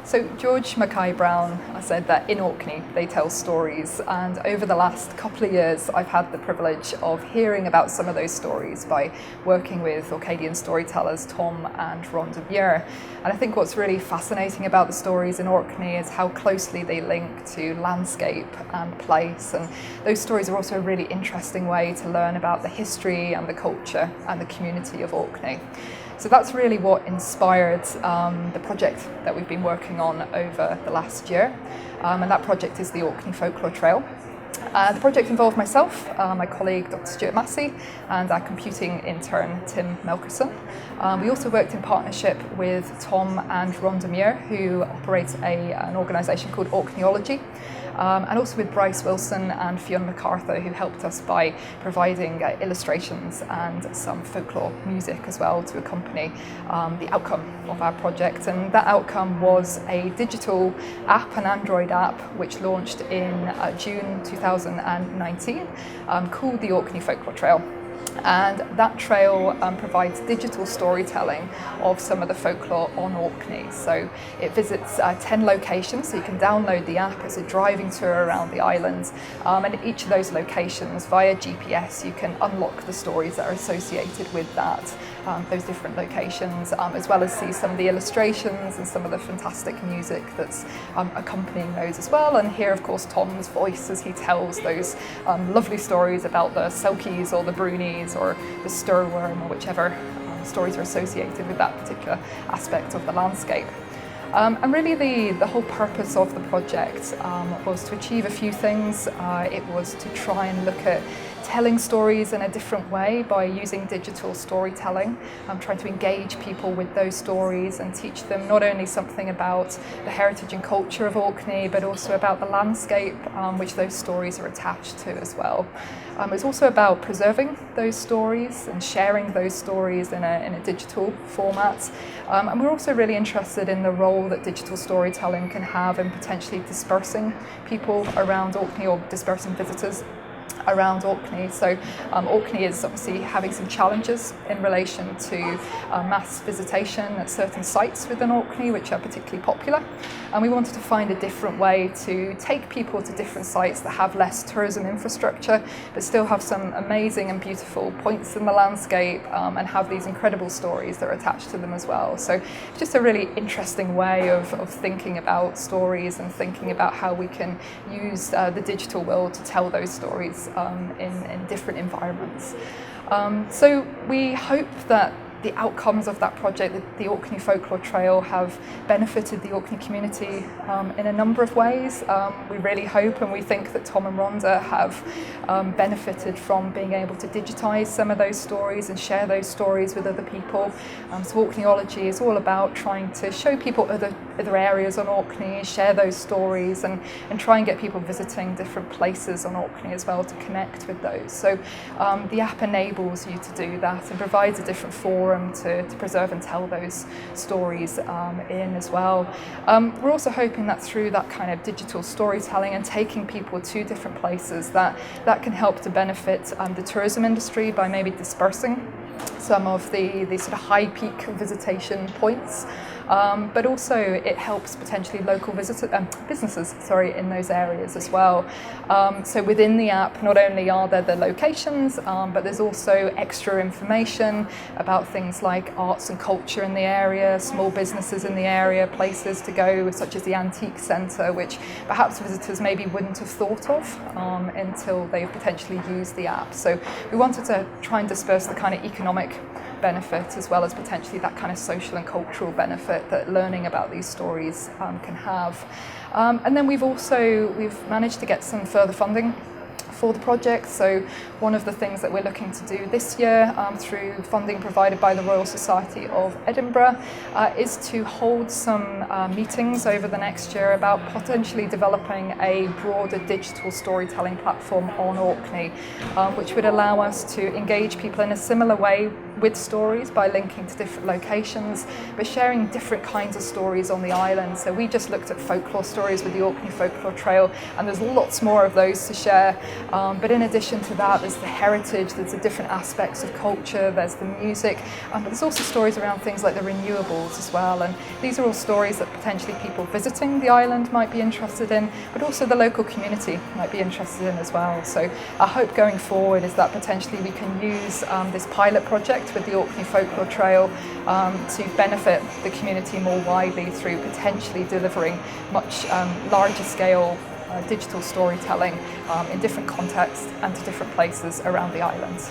So George Mackay-Brown said that in Orkney they tell stories, and over the last couple of years I've had the privilege of hearing about some of those stories by working with Orcadian storytellers Tom and Rhonda Muir. And I think what's really fascinating about the stories in Orkney is how closely they link to landscape and place, and those stories are also a really interesting way to learn about the history and the culture and the community of Orkney. So that's really what inspired the project that we've been working on over the last year, and that project is the Orkney Folklore Trail. The project involved myself, my colleague Dr. Stuart Massey, and our computing intern Tim Melkerson. We also worked in partnership with Tom and Rhonda Muir, who operates an organisation called Orkneyology, and also with Bryce Wilson and Fiona MacArthur, who helped us by providing illustrations and some folklore music as well to accompany the outcome of our project. And that outcome was a digital app, an Android app, which launched in June 2019, called the Orkney Folklore Trail. And that trail provides digital storytelling of some of the folklore on Orkney. So it visits 10 locations, so you can download the app. It's a driving tour around the island, and at each of those locations via GPS you can unlock the stories that are associated with those different locations, as well as see some of the illustrations and some of the fantastic music that's accompanying those as well, and hear of course Tom's voice as he tells those lovely stories about the selkies or the brunies or the stirworm or whichever stories are associated with that particular aspect of the landscape. And really the whole purpose of the project was to achieve a few things. It was to try and look at telling stories in a different way by using digital storytelling, trying to engage people with those stories and teach them not only something about the heritage and culture of Orkney, but also about the landscape which those stories are attached to as well. It's also about preserving those stories and sharing those stories in a digital format. And we're also really interested in the role that digital storytelling can have in potentially dispersing people around Orkney or dispersing visitors around Orkney. So Orkney is obviously having some challenges in relation to mass visitation at certain sites within Orkney which are particularly popular, and we wanted to find a different way to take people to different sites that have less tourism infrastructure but still have some amazing and beautiful points in the landscape, and have these incredible stories that are attached to them as well. So it's just a really interesting way of thinking about stories and thinking about how we can use the digital world to tell those stories in different environments. So we hope that the outcomes of that project, the Orkney Folklore Trail, have benefited the Orkney community in a number of ways. We really hope and we think that Tom and Rhonda have benefited from being able to digitise some of those stories and share those stories with other people. So Orkneyology is all about trying to show people other areas on Orkney, share those stories, and try and get people visiting different places on Orkney as well to connect with those. So the app enables you to do that and provides a different forum to preserve and tell those stories in as well. We're also hoping that through that kind of digital storytelling and taking people to different places, that can help to benefit the tourism industry by maybe dispersing some of the sort of high peak visitation points. But also it helps potentially local businesses in those areas as well. So within the app, not only are there the locations, but there's also extra information about things like arts and culture in the area, small businesses in the area, places to go such as the Antique Centre, which perhaps visitors maybe wouldn't have thought of until they've potentially used the app. So we wanted to try and disperse the kind of economic benefit as well as potentially that kind of social and cultural benefit that learning about these stories can have. And then we've managed to get some further funding for the project. So one of the things that we're looking to do this year through funding provided by the Royal Society of Edinburgh is to hold some meetings over the next year about potentially developing a broader digital storytelling platform on Orkney, which would allow us to engage people in a similar way with stories by linking to different locations, but sharing different kinds of stories on the island. So we just looked at folklore stories with the Orkney Folklore Trail, and there's lots more of those to share But in addition to that, there's the heritage, there's the different aspects of culture, there's the music, but there's also stories around things like the renewables as well. And these are all stories that potentially people visiting the island might be interested in, but also the local community might be interested in as well. So our hope going forward is that potentially we can use this pilot project with the Orkney Folklore Trail to benefit the community more widely through potentially delivering much larger scale digital storytelling in different contexts and to different places around the islands.